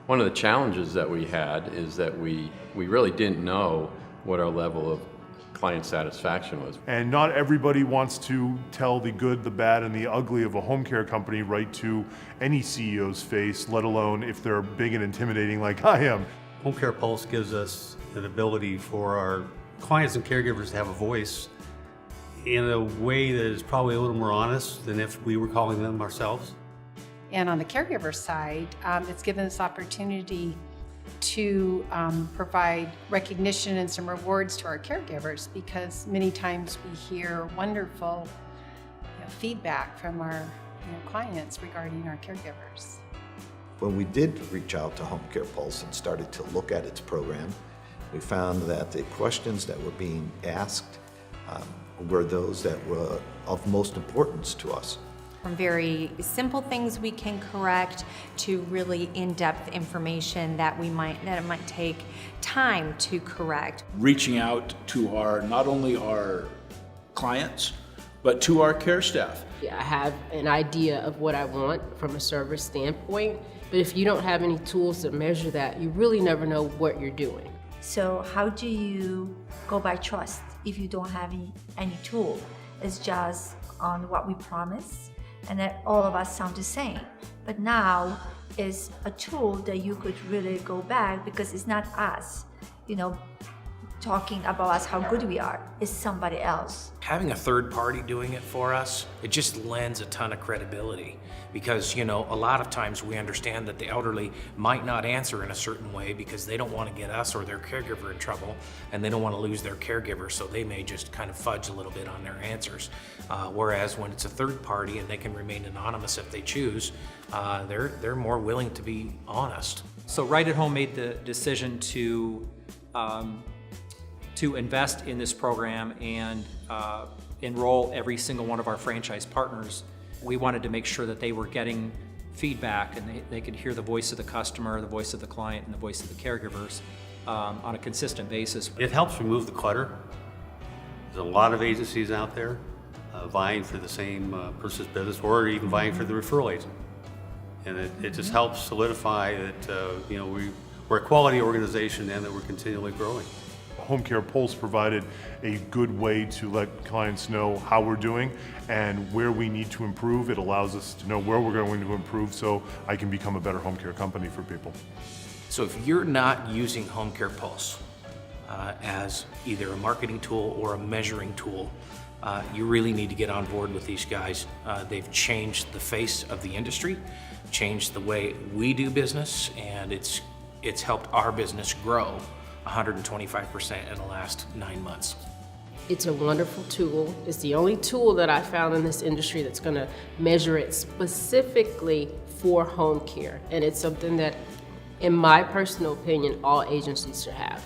One of the challenges that we had is that we really didn't know what our level of client satisfaction was. And not everybody wants to tell the good, the bad, and the ugly of a home care company right to any CEO's face, let alone if they're big and intimidating like I am. Home Care Pulse gives us an ability for our clients and caregivers to have a voice in a way that is probably a little more honest than if we were calling them ourselves. And on the caregiver side, it's given us opportunity to provide recognition and some rewards to our caregivers, because many times we hear wonderful feedback from our clients regarding our caregivers. When we did reach out to Home Care Pulse and started to look at its program, we found that the questions that were being asked were those that were of most importance to us. From very simple things we can correct to really in-depth information that it might take time to correct. Reaching out to not only our clients, but to our care staff. I have an idea of what I want from a service standpoint, but if you don't have any tools to measure that, you really never know what you're doing. So how do you go by trust if you don't have any tool? It's just on what we promise, and that all of us sound the same. But now is a tool that you could really go back, because it's not us, talking about us, how good we are. It's somebody else. Having a third party doing it for us, it just lends a ton of credibility, because a lot of times we understand that the elderly might not answer in a certain way because they don't want to get us or their caregiver in trouble, and they don't want to lose their caregiver, so they may just kind of fudge a little bit on their answers. Whereas when it's a third party and they can remain anonymous if they choose, they're more willing to be honest. So Right at Home made the decision to invest in this program and enroll every single one of our franchise partners. We wanted to make sure that they were getting feedback and they could hear the voice of the customer, the voice of the client, and the voice of the caregivers on a consistent basis. It helps remove the clutter. There's a lot of agencies out there vying for the same person's business, or even vying for the referral agent. And it just helps solidify that we're a quality organization and that we're continually growing. Home Care Pulse provided a good way to let clients know how we're doing and where we need to improve. It allows us to know where we're going to improve so I can become a better home care company for people. So if you're not using Home Care Pulse as either a marketing tool or a measuring tool, you really need to get on board with these guys. They've changed the face of the industry, changed the way we do business, and it's helped our business grow 125% in the last 9 months. It's a wonderful tool. It's the only tool that I found in this industry that's going to measure it specifically for home care. And it's something that, in my personal opinion, all agencies should have.